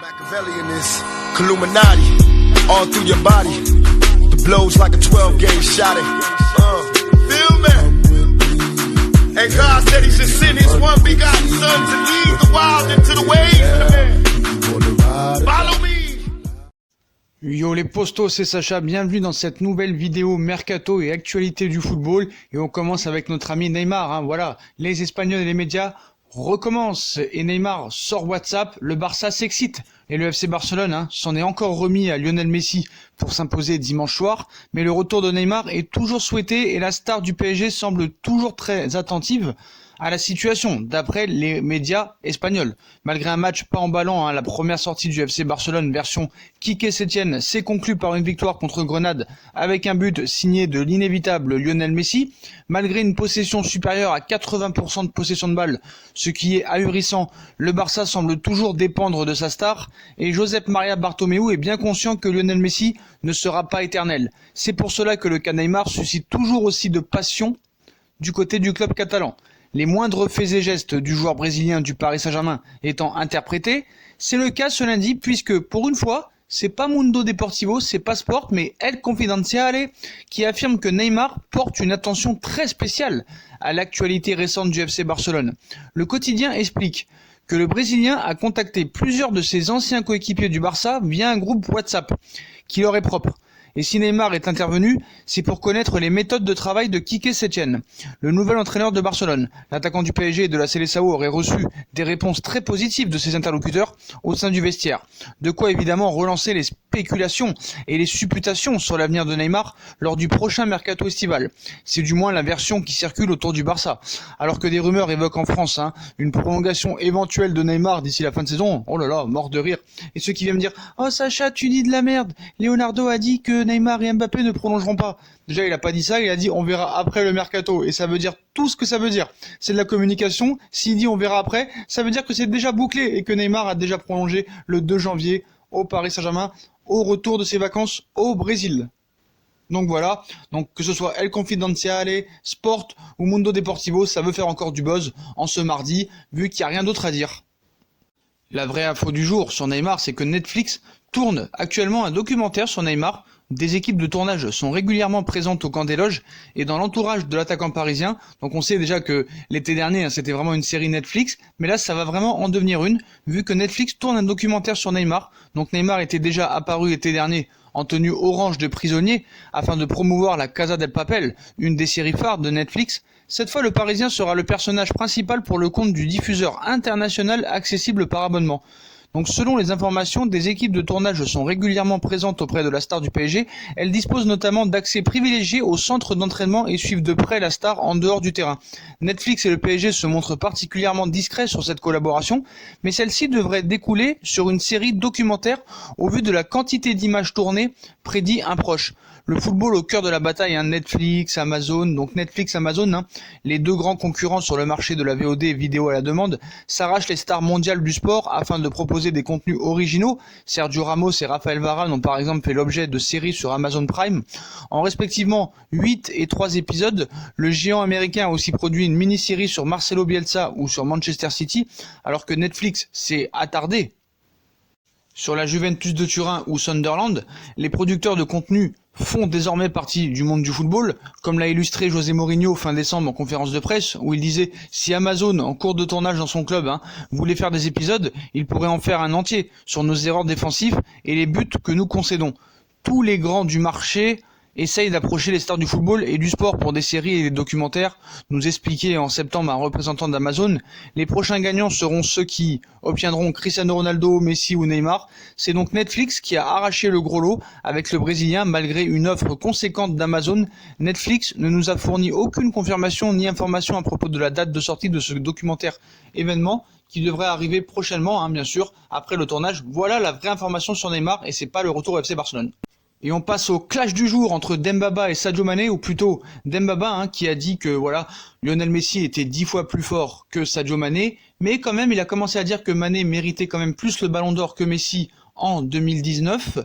Machiavelli in this Illuminati, all through your body. The blows like a 12-gauge shot. Feel me? And God said He should send His one begotten Son to lead the wild into the ways. Follow me. Yo les postos, c'est Sacha, bienvenue dans cette nouvelle vidéo Mercato et actualité du football. Et on commence avec notre ami Neymar, voilà, les Espagnols et les médias recommencent. Et Neymar sort WhatsApp, le Barça s'excite. Et le FC Barcelone s'en est encore remis à Lionel Messi pour s'imposer dimanche soir. Mais le retour de Neymar est toujours souhaité et la star du PSG semble toujours très attentive à la situation, d'après les médias espagnols. Malgré un match pas emballant, la première sortie du FC Barcelone version Quique Setién s'est conclue par une victoire contre Grenade avec un but signé de l'inévitable Lionel Messi. Malgré une possession supérieure à 80% de possession de balle, ce qui est ahurissant, le Barça semble toujours dépendre de sa star et Josep Maria Bartomeu est bien conscient que Lionel Messi ne sera pas éternel. C'est pour cela que le cas Neymar suscite toujours aussi de passion du côté du club catalan. Les moindres faits et gestes du joueur brésilien du Paris Saint-Germain étant interprétés, c'est le cas ce lundi puisque pour une fois, c'est pas Mundo Deportivo, c'est pas Sport, mais El Confidenciale qui affirme que Neymar porte une attention très spéciale à l'actualité récente du FC Barcelone. Le quotidien explique que le Brésilien a contacté plusieurs de ses anciens coéquipiers du Barça via un groupe WhatsApp qui leur est propre. Et si Neymar est intervenu, c'est pour connaître les méthodes de travail de Quique Setién, le nouvel entraîneur de Barcelone. L'attaquant du PSG et de la Seleção aurait reçu des réponses très positives de ses interlocuteurs au sein du vestiaire. De quoi évidemment relancer les spéculations et les supputations sur l'avenir de Neymar lors du prochain mercato estival. C'est du moins la version qui circule autour du Barça. Alors que des rumeurs évoquent en France une prolongation éventuelle de Neymar d'ici la fin de saison, oh là là, mort de rire. Et ceux qui viennent me dire « Oh Sacha, tu dis de la merde, Leonardo a dit que Neymar et Mbappé ne prolongeront pas. » Déjà, il a pas dit ça, il a dit on verra après le mercato. Et ça veut dire tout ce que ça veut dire. C'est de la communication. S'il dit on verra après, ça veut dire que c'est déjà bouclé et que Neymar a déjà prolongé le 2 janvier au Paris Saint-Germain, au retour de ses vacances au Brésil. Donc voilà, donc que ce soit El Confidenciale, Sport ou Mundo Deportivo, ça veut faire encore du buzz en ce mardi, vu qu'il n'y a rien d'autre à dire. La vraie info du jour sur Neymar, c'est que Netflix tourne actuellement un documentaire sur Neymar. Des équipes de tournage sont régulièrement présentes au camp des loges et dans l'entourage de l'attaquant parisien. Donc on sait déjà que l'été dernier, c'était vraiment une série Netflix, mais là ça va vraiment en devenir une, vu que Netflix tourne un documentaire sur Neymar. Donc Neymar était déjà apparu l'été dernier en tenue orange de prisonnier afin de promouvoir la Casa del Papel, une des séries phares de Netflix. Cette fois, le Parisien sera le personnage principal pour le compte du diffuseur international accessible par abonnement. Donc selon les informations, des équipes de tournage sont régulièrement présentes auprès de la star du PSG. Elles disposent notamment d'accès privilégié au centre d'entraînement et suivent de près la star en dehors du terrain. Netflix et le PSG se montrent particulièrement discrets sur cette collaboration, mais celle-ci devrait découler sur une série documentaire au vu de la quantité d'images tournées, prédit un proche. Le football au cœur de la bataille, Netflix, Amazon, donc Netflix, Amazon, les deux grands concurrents sur le marché de la VOD vidéo à la demande, s'arrachent les stars mondiales du sport afin de proposer des contenus originaux. Sergio Ramos et Raphaël Varane ont par exemple fait l'objet de séries sur Amazon Prime. En respectivement 8 et 3 épisodes, le géant américain a aussi produit une mini-série sur Marcelo Bielsa ou sur Manchester City, alors que Netflix s'est attardé sur la Juventus de Turin ou Sunderland. Les producteurs de contenu font désormais partie du monde du football, comme l'a illustré José Mourinho fin décembre en conférence de presse, où il disait « Si Amazon, en cours de tournage dans son club, voulait faire des épisodes, il pourrait en faire un entier sur nos erreurs défensives et les buts que nous concédons. Tous les grands du marché essaye d'approcher les stars du football et du sport pour des séries et des documentaires, nous expliquait en septembre un représentant d'Amazon. Les prochains gagnants seront ceux qui obtiendront Cristiano Ronaldo, Messi ou Neymar. C'est donc Netflix qui a arraché le gros lot avec le Brésilien malgré une offre conséquente d'Amazon. Netflix ne nous a fourni aucune confirmation ni information à propos de la date de sortie de ce documentaire événement qui devrait arriver prochainement, bien sûr, après le tournage. Voilà la vraie information sur Neymar et c'est pas le retour au FC Barcelone. Et on passe au clash du jour entre Dembaba et Sadio Mané, ou plutôt Dembaba qui a dit que voilà, Lionel Messi était 10 fois plus fort que Sadio Mané, mais quand même il a commencé à dire que Mané méritait quand même plus le ballon d'or que Messi en 2019.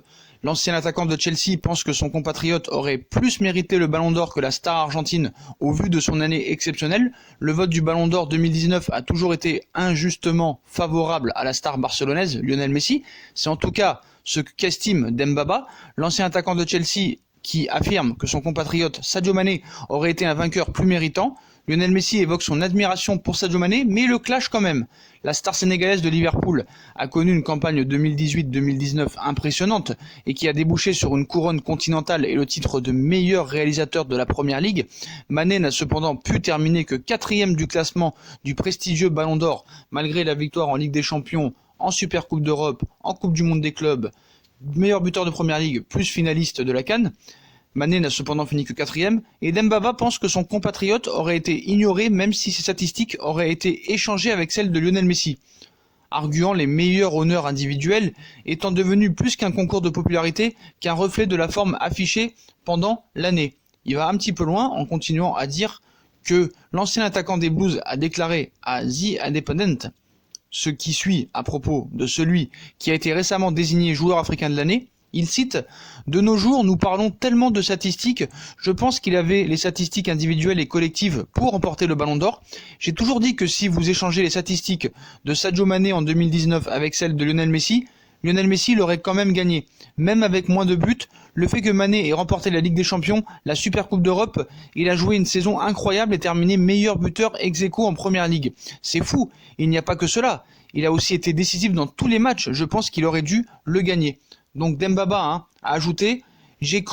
L'ancien attaquant de Chelsea pense que son compatriote aurait plus mérité le Ballon d'Or que la star argentine au vu de son année exceptionnelle. Le vote du Ballon d'Or 2019 a toujours été injustement favorable à la star barcelonaise Lionel Messi. C'est en tout cas ce qu'estime Dembaba, l'ancien attaquant de Chelsea, qui affirme que son compatriote Sadio Mané aurait été un vainqueur plus méritant. Lionel Messi évoque son admiration pour Sadio Mané, mais le clash quand même. La star sénégalaise de Liverpool a connu une campagne 2018-2019 impressionnante et qui a débouché sur une couronne continentale et le titre de meilleur réalisateur de la Première Ligue. Mané n'a cependant pu terminer que 4e du classement du prestigieux Ballon d'Or, malgré la victoire en Ligue des Champions, en Super Coupe d'Europe, en Coupe du Monde des clubs, meilleur buteur de Première Ligue, plus finaliste de la CAN. Mané n'a cependant fini que 4e, et Dembaba pense que son compatriote aurait été ignoré même si ses statistiques auraient été échangées avec celles de Lionel Messi, arguant les meilleurs honneurs individuels étant devenus plus qu'un concours de popularité qu'un reflet de la forme affichée pendant l'année. Il va un petit peu loin en continuant à dire que l'ancien attaquant des Blues a déclaré à The Independent ce qui suit à propos de celui qui a été récemment désigné joueur africain de l'année. Il cite « De nos jours, nous parlons tellement de statistiques, je pense qu'il avait les statistiques individuelles et collectives pour remporter le Ballon d'Or. J'ai toujours dit que si vous échangez les statistiques de Sadio Mané en 2019 avec celles de Lionel Messi l'aurait quand même gagné. Même avec moins de buts, le fait que Mané ait remporté la Ligue des Champions, la Super Coupe d'Europe, il a joué une saison incroyable et terminé meilleur buteur ex-aequo en Première Ligue. C'est fou, il n'y a pas que cela. Il a aussi été décisif dans tous les matchs, je pense qu'il aurait dû le gagner. » Donc Dembaba a ajouté « J'ai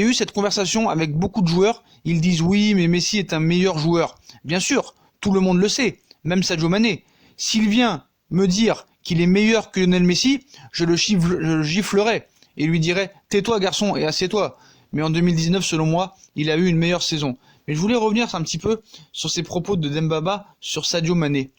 eu cette conversation avec beaucoup de joueurs, ils disent oui mais Messi est un meilleur joueur. Bien sûr, tout le monde le sait, même Sadio Mané. S'il vient me dire qu'il est meilleur que Lionel Messi, je le giflerai et lui dirai « Tais-toi garçon et assieds-toi ». Mais en 2019, selon moi, il a eu une meilleure saison. Mais je voulais revenir un petit peu sur ces propos de Dembaba sur Sadio Mané.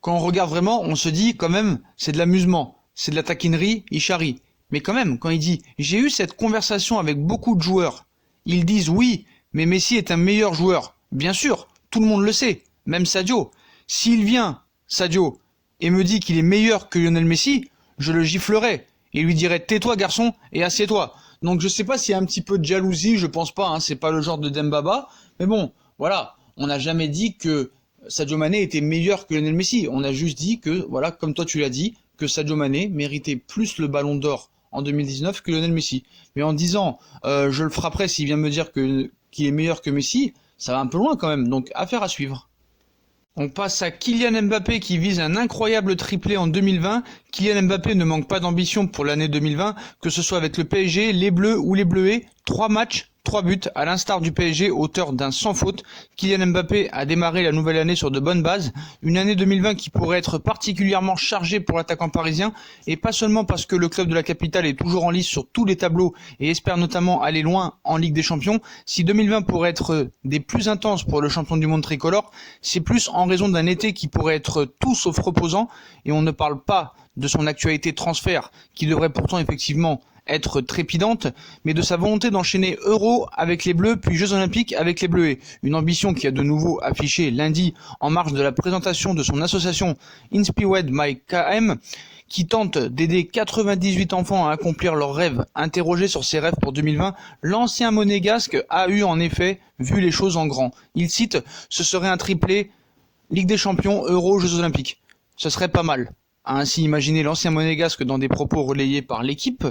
Quand on regarde vraiment, on se dit quand même, c'est de l'amusement. C'est de la taquinerie, il charrie. Mais quand même, quand il dit « J'ai eu cette conversation avec beaucoup de joueurs, ils disent oui, mais Messi est un meilleur joueur. » Bien sûr, tout le monde le sait, même Sadio. S'il vient, Sadio, et me dit qu'il est meilleur que Lionel Messi, je le giflerai et lui dirai « Tais-toi garçon et assieds-toi ». Donc je sais pas s'il y a un petit peu de jalousie, je pense pas, c'est pas le genre de Dembaba. Mais bon, voilà, on n'a jamais dit que Sadio Mané était meilleur que Lionel Messi. On a juste dit que, voilà, comme toi tu l'as dit, que Sadio Mané méritait plus le Ballon d'Or en 2019 que Lionel Messi. Mais en disant je le frapperai s'il vient me dire qu'il est meilleur que Messi, ça va un peu loin quand même, donc affaire à suivre. On passe à Kylian Mbappé qui vise un incroyable triplé en 2020. Kylian Mbappé ne manque pas d'ambition pour l'année 2020, que ce soit avec le PSG, les Bleus ou les Bleuets. 3 matchs, 3 buts, à l'instar du PSG, auteur d'un sans faute. Kylian Mbappé a démarré la nouvelle année sur de bonnes bases. Une année 2020 qui pourrait être particulièrement chargée pour l'attaquant parisien, et pas seulement parce que le club de la capitale est toujours en lice sur tous les tableaux et espère notamment aller loin en Ligue des Champions. Si 2020 pourrait être des plus intenses pour le champion du monde tricolore, c'est plus en raison d'un été qui pourrait être tout sauf reposant, et on ne parle pas de son actualité transfert, qui devrait pourtant effectivement être trépidante, mais de sa volonté d'enchaîner Euro avec les Bleus puis Jeux Olympiques avec les Bleuets. Une ambition qui a de nouveau affiché lundi en marge de la présentation de son association Inspired by KM, qui tente d'aider 98 enfants à accomplir leurs rêves. Interrogé sur ses rêves pour 2020, l'ancien monégasque a eu en effet vu les choses en grand. Il cite « Ce serait un triplé, Ligue des Champions, Euro, Jeux Olympiques. Ce serait pas mal », a ainsi imaginé l'ancien monégasque dans des propos relayés par l'équipe.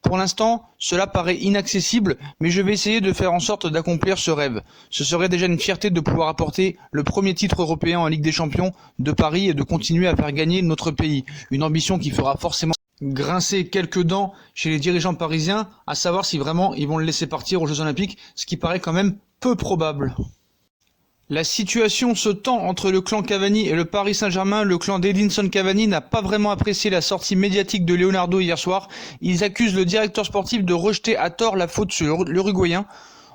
Pour l'instant, cela paraît inaccessible, mais je vais essayer de faire en sorte d'accomplir ce rêve. Ce serait déjà une fierté de pouvoir apporter le premier titre européen en Ligue des Champions de Paris et de continuer à faire gagner notre pays. Une ambition qui fera forcément grincer quelques dents chez les dirigeants parisiens, à savoir si vraiment ils vont le laisser partir aux Jeux Olympiques, ce qui paraît quand même peu probable. La situation se tend entre le clan Cavani et le Paris Saint-Germain. Le clan d'Edinson Cavani n'a pas vraiment apprécié la sortie médiatique de Leonardo hier soir. Ils accusent le directeur sportif de rejeter à tort la faute sur l'Uruguayen.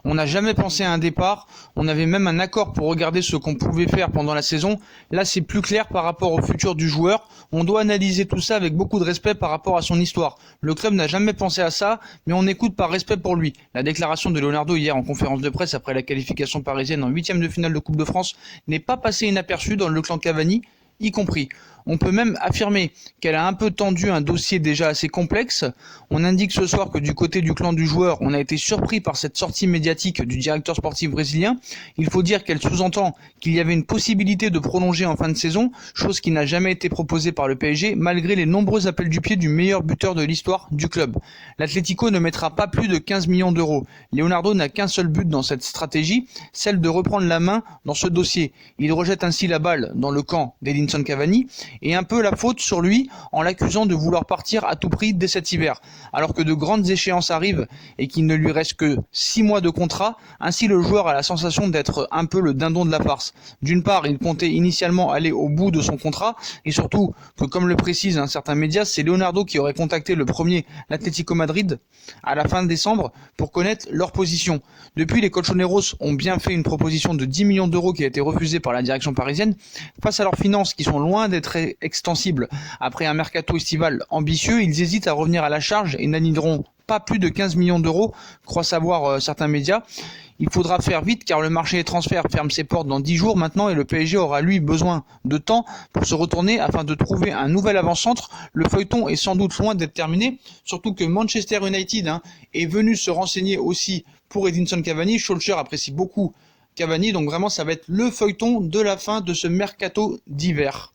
On n'a jamais pensé à un départ, on avait même un accord pour regarder ce qu'on pouvait faire pendant la saison. Là, c'est plus clair par rapport au futur du joueur. On doit analyser tout ça avec beaucoup de respect par rapport à son histoire. Le club n'a jamais pensé à ça, mais on écoute par respect pour lui. La déclaration de Leonardo hier en conférence de presse après la qualification parisienne en 8e de finale de Coupe de France n'est pas passée inaperçue dans le clan Cavani. y compris. On peut même affirmer qu'elle a un peu tendu un dossier déjà assez complexe. On indique ce soir que du côté du clan du joueur, on a été surpris par cette sortie médiatique du directeur sportif brésilien. Il faut dire qu'elle sous-entend qu'il y avait une possibilité de prolonger en fin de saison, chose qui n'a jamais été proposée par le PSG, malgré les nombreux appels du pied du meilleur buteur de l'histoire du club. L'Atlético ne mettra pas plus de 15 millions d'euros. Leonardo n'a qu'un seul but dans cette stratégie, celle de reprendre la main dans ce dossier. Il rejette ainsi la balle dans le camp d'Edinson Cavani, et un peu la faute sur lui en l'accusant de vouloir partir à tout prix dès cet hiver, alors que de grandes échéances arrivent et qu'il ne lui reste que 6 mois de contrat. Ainsi le joueur a la sensation d'être un peu le dindon de la farce. D'une part, il comptait initialement aller au bout de son contrat, et surtout que, comme le précise un certain média, c'est Leonardo qui aurait contacté le premier l'Atlético Madrid à la fin de décembre pour connaître leur position. Depuis, les Colchoneros ont bien fait une proposition de 10 millions d'euros qui a été refusée par la direction parisienne. Face à leurs finances qui sont loin d'être extensibles après un mercato estival ambitieux, ils hésitent à revenir à la charge et n'aligneront pas plus de 15 millions d'euros, croient savoir certains médias. Il faudra faire vite car le marché des transferts ferme ses portes dans 10 jours maintenant et le PSG aura lui besoin de temps pour se retourner afin de trouver un nouvel avant-centre. Le feuilleton est sans doute loin d'être terminé, surtout que Manchester United est venu se renseigner aussi pour Edinson Cavani. Solskjaer apprécie beaucoup Cavani, donc vraiment ça va être le feuilleton de la fin de ce mercato d'hiver.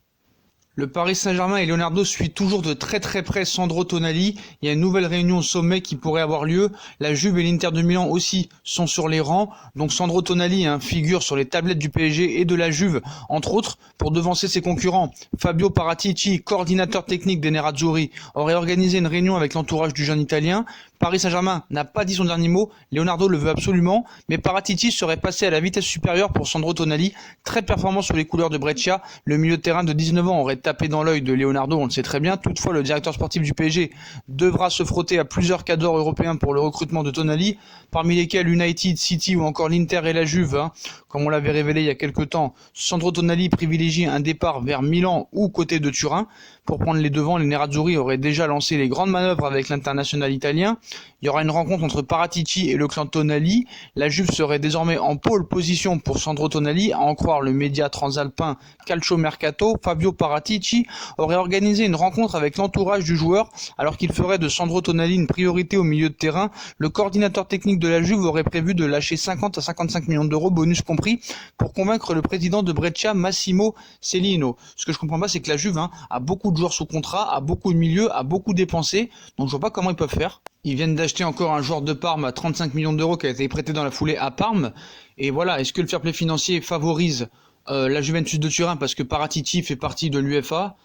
Le Paris Saint-Germain et Leonardo suivent toujours de très près Sandro Tonali. Il y a une nouvelle réunion au sommet qui pourrait avoir lieu. La Juve et l'Inter de Milan aussi sont sur les rangs. Donc Sandro Tonali figure sur les tablettes du PSG et de la Juve, entre autres, pour devancer ses concurrents. Fabio Paratici, coordinateur technique des Nerazzurri, aurait organisé une réunion avec l'entourage du jeune Italien. Paris Saint-Germain n'a pas dit son dernier mot, Leonardo le veut absolument, mais Paratici serait passé à la vitesse supérieure pour Sandro Tonali, très performant sous les couleurs de Brescia. Le milieu de terrain de 19 ans aurait tapé dans l'œil de Leonardo, on le sait très bien. Toutefois, le directeur sportif du PSG devra se frotter à plusieurs cadors européens pour le recrutement de Tonali, parmi lesquels United, City ou encore l'Inter et la Juve. Comme on l'avait révélé il y a quelques temps, Sandro Tonali privilégie un départ vers Milan ou côté de Turin. Pour prendre les devants, les Nerazzurri auraient déjà lancé les grandes manœuvres avec l'international italien. Il y aura une rencontre entre Paratici et le clan Tonali. La Juve serait désormais en pole position pour Sandro Tonali, à en croire le média transalpin Calcio Mercato. Fabio Paratici aurait organisé une rencontre avec l'entourage du joueur, alors qu'il ferait de Sandro Tonali une priorité au milieu de terrain. Le coordinateur technique de la Juve aurait prévu de lâcher 50 à 55 millions d'euros, bonus compris, pour convaincre le président de Brescia, Massimo Cellino. Ce que je comprends pas, c'est que la Juve a beaucoup de joueurs sous contrat, a beaucoup de milieux, a beaucoup dépensé, donc je vois pas comment ils peuvent faire. Ils viennent d'acheter encore un joueur de Parme à 35 millions d'euros qui a été prêté dans la foulée à Parme. Et voilà, est-ce que le fair play financier favorise la Juventus de Turin parce que Paratici fait partie de l'UEFA?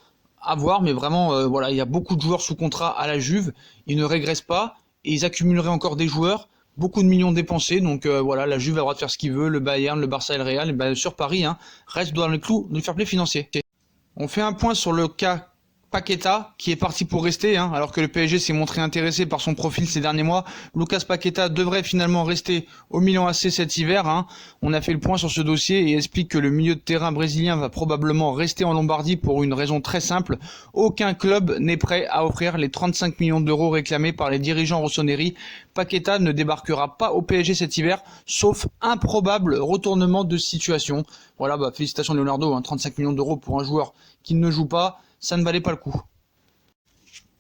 À voir, mais vraiment, voilà, il y a beaucoup de joueurs sous contrat à la Juve. Ils ne régressent pas et ils accumuleraient encore des joueurs. Beaucoup de millions dépensés, donc voilà, la Juve a le droit de faire ce qu'il veut, le Bayern, le Barça et le Real, et ben, sur Paris, reste dans les clous du fair play financier. On fait un point sur le cas Paqueta, qui est parti pour rester, alors que le PSG s'est montré intéressé par son profil ces derniers mois. Lucas Paqueta devrait finalement rester au Milan AC cet hiver. On a fait le point sur ce dossier et explique que le milieu de terrain brésilien va probablement rester en Lombardie pour une raison très simple. Aucun club n'est prêt à offrir les 35 millions d'euros réclamés par les dirigeants rossoneri. Paqueta ne débarquera pas au PSG cet hiver, sauf improbable retournement de situation. Voilà, félicitations Leonardo, 35 millions d'euros pour un joueur qui ne joue pas. Ça ne valait pas le coup.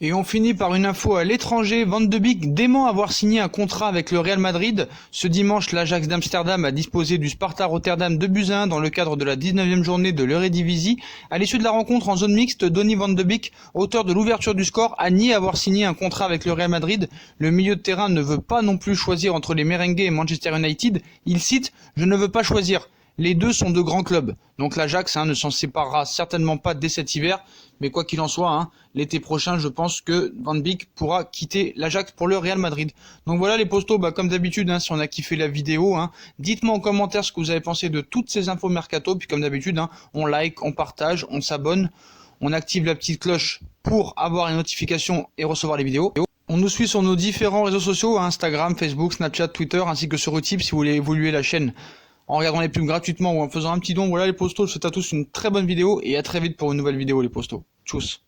Et on finit par une info à l'étranger. Van de Beek dément avoir signé un contrat avec le Real Madrid. Ce dimanche, l'Ajax d'Amsterdam a disposé du Sparta Rotterdam 2-1 dans le cadre de la 19e journée de l'Eredivisie. À l'issue de la rencontre en zone mixte, Donny Van de Beek, auteur de l'ouverture du score, a nié avoir signé un contrat avec le Real Madrid. Le milieu de terrain ne veut pas non plus choisir entre les Merengues et Manchester United. Il cite « Je ne veux pas choisir ». Les deux sont de grands clubs, donc l'Ajax ne s'en séparera certainement pas dès cet hiver, mais quoi qu'il en soit, l'été prochain, je pense que Van Beek pourra quitter l'Ajax pour le Real Madrid. Donc voilà les postos, comme d'habitude, si on a kiffé la vidéo, dites-moi en commentaire ce que vous avez pensé de toutes ces infos mercato, puis comme d'habitude, on like, on partage, on s'abonne, on active la petite cloche pour avoir les notifications et recevoir les vidéos. On nous suit sur nos différents réseaux sociaux, Instagram, Facebook, Snapchat, Twitter, ainsi que sur Utip si vous voulez évoluer la chaîne en regardant les pubs gratuitement ou en faisant un petit don. Voilà les postos, je vous souhaite à tous une très bonne vidéo et à très vite pour une nouvelle vidéo les postos. Tchuss.